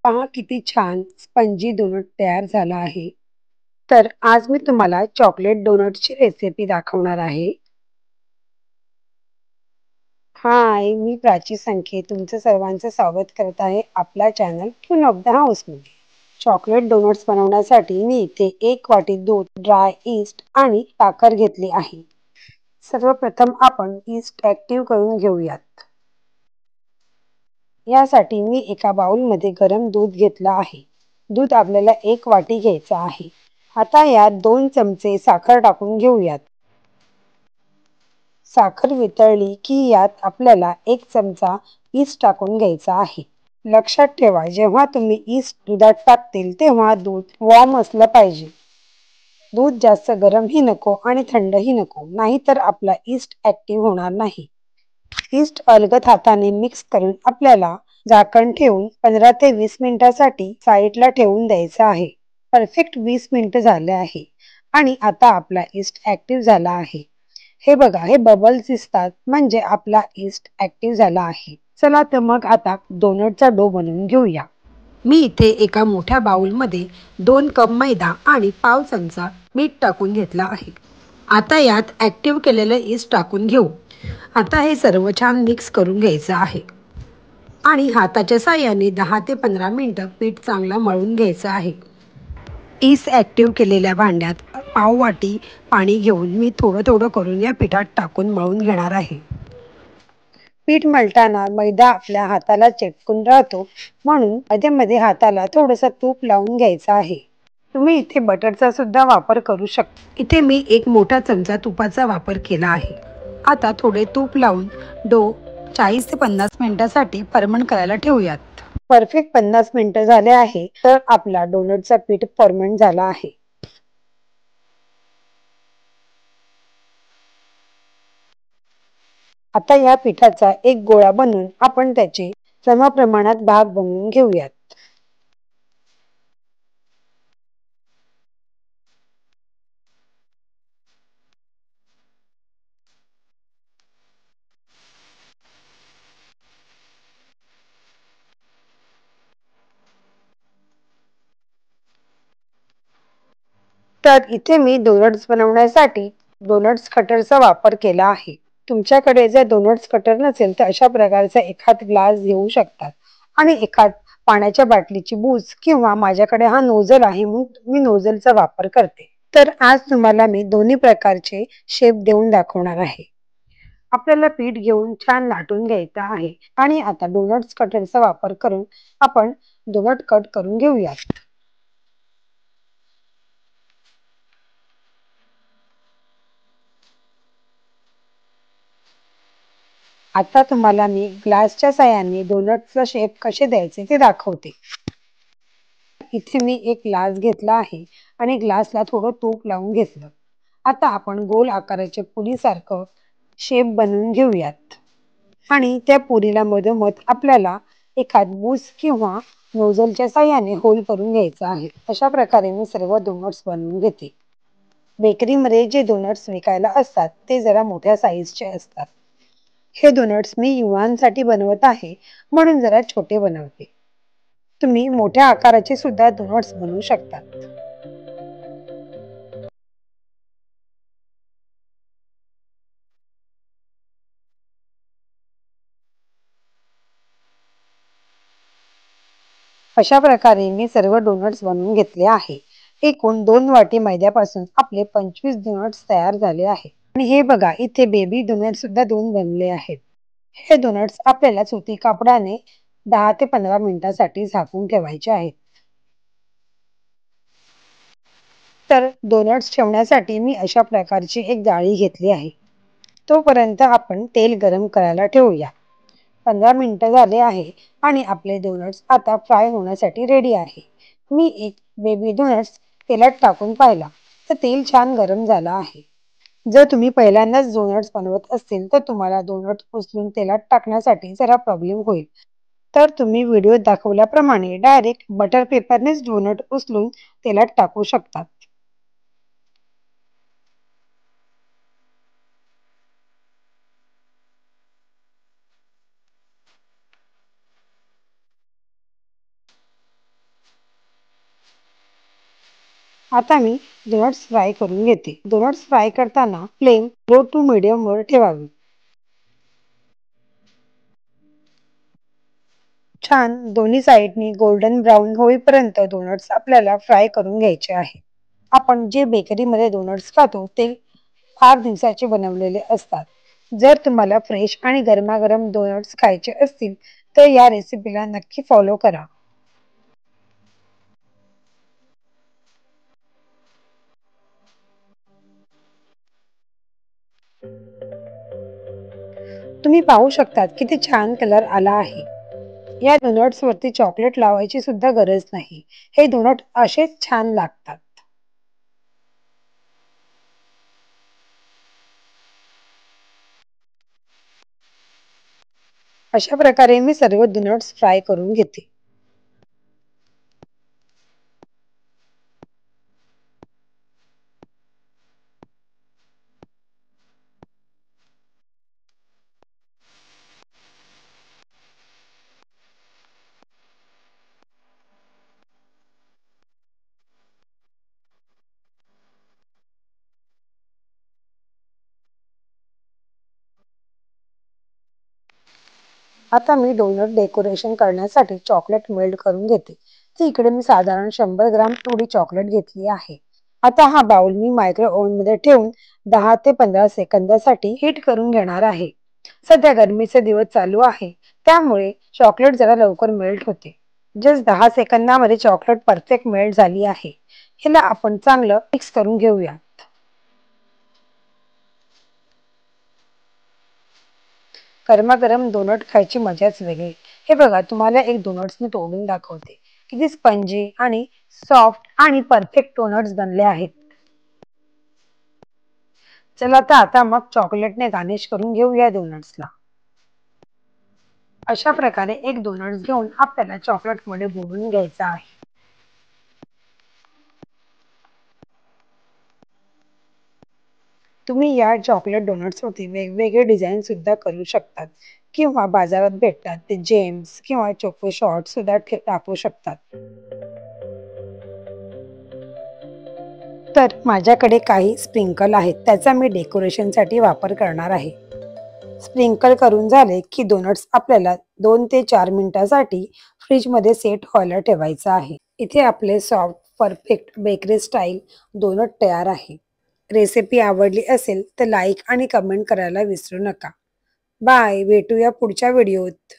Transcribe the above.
पहा किती छान स्पंजी डोनट तयार झाला आहे. तर आज मी तुम्हाला चॉकलेट डोनटची रेसिपी दाखवणार आहे. हाय, मी प्राची संखे तुमचं सर्वांचं स्वागत करत आहे आपला channel queen of the house मध्ये. चॉकलेट डोनट्स बनवण्यासाठी मी इथे 1 वाटी दूध, ड्राय ईस्ट आणि साखर घेतली आहे. सर्वप्रथम आपण ईस्ट ऍक्टिव्ह करून घेऊयात. यासाठी मी एका बाउलमध्ये गरम दूध घेतलं आहे. दूध आपल्याला 1 वाटी घ्यायचं आहे. आता यात 2 चमचे साखर टाकून घेऊयात. साखर वितळली की यात आपल्याला 1 चमचा ईस्ट टाकून घ्यायचा आहे. लक्षात ठेवा, जेव्हा तुम्ही ईस्ट दुधात टाकतील तेव्हा दूध वॉर्म असलं पाहिजे. दूध जास्त गरमही नको आणि थंडही नको, नाहीतर आपला ईस्ट ऍक्टिव्ह होणार नाही. ईस्ट अलगद हाताने मिक्स करून आपल्याला झाकण ठेवून 15 ते 20 मिनिटांसाठी साईडला ठेवून द्यायचं आहे. परफेक्ट 20 मिनिटं झाले आहे आणि आता आपला ईस्ट ऍक्टिव्ह झाला आहे. हे बघा, हे बबल्स दिसतात म्हणजे आपला ईस्ट ऍक्टिव्ह झाला आहे. चला तर मग आता डोनटचा डो बनवून घेऊया. मी इथे एका मोठ्या बाउलमध्ये 2 कप मैदा आणि पाव चमचा मीठ टाकून घेतला आहे. आता यात ऍक्टिव्ह केलेलं ईस्ट टाकून घेऊ. आता हे सर्व छान मिक्स करून घ्यायचं आहे आणि हाताच्या साहाय्याने 10 ते 15 मिनिटं पीठ चांगलं मळून घ्यायचं आहे. ईस्ट ऍक्टिव्ह केलेल्या भांड्यात पाव वाटी पाणी घेऊन मी थोडं थोडं करून या पिठात टाकून मळून घेणार आहे. पीठ मळताना मैदा आपल्या हाताला चिटकून राहतो, म्हणून मध्ये मध्ये हाताला थोडंसं तूप लावून घ्यायचं आहे. तुम्ही इथे बटरचा सुद्धा वापर करू शकता. इथे मी 1 मोठा चमचा तुपाचा वापर केला आहे. आता थोडे तूप लावून डो 40 ते 50 मिनिटांसाठी फर्मंट करायला ठेवूयात. परफेक्ट 50 मिनिटं झाले आहे, तर आपला डोनटचा पीठ फर्मंट झाला आहे. आता या पिठाचा एक गोळा बनवून आपण त्याचे समप्रमाणात भाग बनवून घेऊयात. तर इथे मी डोनट्स बनवण्यासाठी डोनट्स कटरचा वापर केला आहे. तुमच्याकडे जर डोनट्स कटर नसेल तर अशा प्रकारचा एखाद ग्लास घेऊ शकतात आणि एखाद पाण्याच्या बाटलीची बूज किंवा माझ्याकडे हा नोझल आहे म्हणून मी नोझलचा वापर करते. तर आज तुम्हाला मी दोन्ही प्रकारचे शेप देऊन दाखवणार आहे. आपल्याला पीठ घेऊन छान लाटून घ्यायचं आहे आणि आता डोनट्स कटरचा वापर करून आपण डोनट कट करून घेऊयात. आता तुम्हाला मी ग्लासच्या साहाय्याने डोनटचा शेप कसे द्यायचे ते दाखवते. इथे मी एक ग्लास घेतला आहे आणि ग्लासला थोडं तूप लावून घेतलं. आता आपण गोल आकाराच्या पुरीसारखं शेप बनवून घेऊयात आणि त्या पुरीला मधोमध आपल्याला एखाद बूस किंवा नोझलच्या साहाय्याने होल करून घ्यायचा आहे. अशा प्रकारे मी सर्व डोनट्स बनवून घेते. बेकरीमध्ये जे डोनट्स विकायला असतात ते जरा मोठ्या साईजचे असतात. हे डोनट्स मी युवांसाठी बनवत आहे, म्हणून जरा छोटे बनवते. तुम्ही मोठ्या आकाराचे सुद्धा डोनट्स बनवू शकता. अशा प्रकारे मी सर्व डोनट्स बनवून घेतले आहे. एकूण 2 वाटी मैद्यापासून आपले 25 डोनट्स तयार झाले आहे. आणि हे बघा, इथे बेबी डोनट्स सुद्धा 2 बनले आहेत. हे डोनट्स आपल्याला सुती कापडाने 10 ते 15 मिनिटांसाठी झाकून ठेवायचे आहेत. तर डोनट्स ठेवण्यासाठी मी अशा प्रकारची एक जाळी घेतली आहे. तोपर्यंत आपण तेल गरम करायला ठेवूया. 15 मिनिटं झाले आहे आणि आपले डोनट्स आता फ्राय होण्यासाठी रेडी आहे. मी एक बेबी डोनट्स तेलात टाकून पाहिला तर तेल छान गरम झालं आहे. जर तुम्ही पहिल्यांदाच डोनट्स बनवत असतील तर तुम्हाला डोनट उचलून तेलात टाकण्यासाठी जरा प्रॉब्लेम होईल. तर तुम्ही व्हिडिओत दाखवल्याप्रमाणे डायरेक्ट बटर पेपरनेच डोनट उचलून तेलात टाकू शकतात. आता मी डोनट्स फ्राय करून घेते. डोनट्स फ्राय करताना फ्लेम लो टू मीडियम वर ठेवावी. छान दोन्ही साइडनी गोल्डन ब्राउन होईपर्यंत डोनट्स आपल्याला फ्राय करून घ्यायचे आहे. आपण जे बेकरीमध्ये डोनट्स खातो ते फार दिवसाचे बनवलेले असतात. जर तुम्हाला फ्रेश आणि गरमागरम डोनट्स खायचे असतील तर या रेसिपीला नक्की फॉलो करा. तुम्ही पाहू शकतात किती छान कलर आला आहे. या डोनट्स वरती चॉकलेट लावायची सुद्धा गरज नाही. हे डोनट असेच छान लागतात. अशा प्रकारे मी सर्व डोनट्स फ्राय करून घेते. आता मी डोनट डेकोरेशन करण्यासाठी चॉकलेट मेल्ट करून घेते. तर इकडे मी साधारण 100 ग्राम थोडी चॉकलेट घेतली आहे. आता हा बाउल मी मायक्रो ओव्हन मध्ये ठेवून 10 ते 15 सेकंदासाठी हीट करून घेणार आहे. सध्या गरमीचे दिवस चालू आहे त्यामुळे चॉकलेट जरा लवकर मेल्ट होते. जस्ट 10 सेकंदामध्ये चॉकलेट परफेक्ट मेल्ट झाली आहे. ह्याला आपण चांगलं मिक्स करून घेऊया. गरमागरम डोनट खायची मजाच वेगळी. हे बघा तुम्हाला एक डोनट्स मी तोडून दाखवते. किती स्पंजी आणि सॉफ्ट आणि परफेक्ट डोनट्स बनले आहेत. चला तर आता मग चॉकलेटने गार्निश करून घेऊया डोनट्सला. अशा प्रकारे एक डोनट्स घेऊन आपल्याला चॉकलेटमध्ये बुडवून घ्यायचा आहे. तुम्ही या चॉकलेट डोनट्सवरती वेगवेगळे डिझाईन सुद्धा करू शकतात किंवा बाजारात भेटतात ते जेम्स किंवा चोको शॉर्ट सुद्धा टाकू शकतात. तर माझ्याकडे काही स्प्रिंकल आहेत त्याचा मी डेकोरेशनसाठी वापर करणार आहे. स्प्रिंकल करून झाले की डोनट्स आपल्याला 2 ते 4 मिनिटासाठी फ्रीजमध्ये सेट व्हायला ठेवायचं आहे. इथे आपले soft perfect bakery style donut तयार आहे. रेसिपी आवडली असेल तर लाईक आणि कमेंट करायला विसरू नका. बाय, भेटूया पुढच्या व्हिडिओत.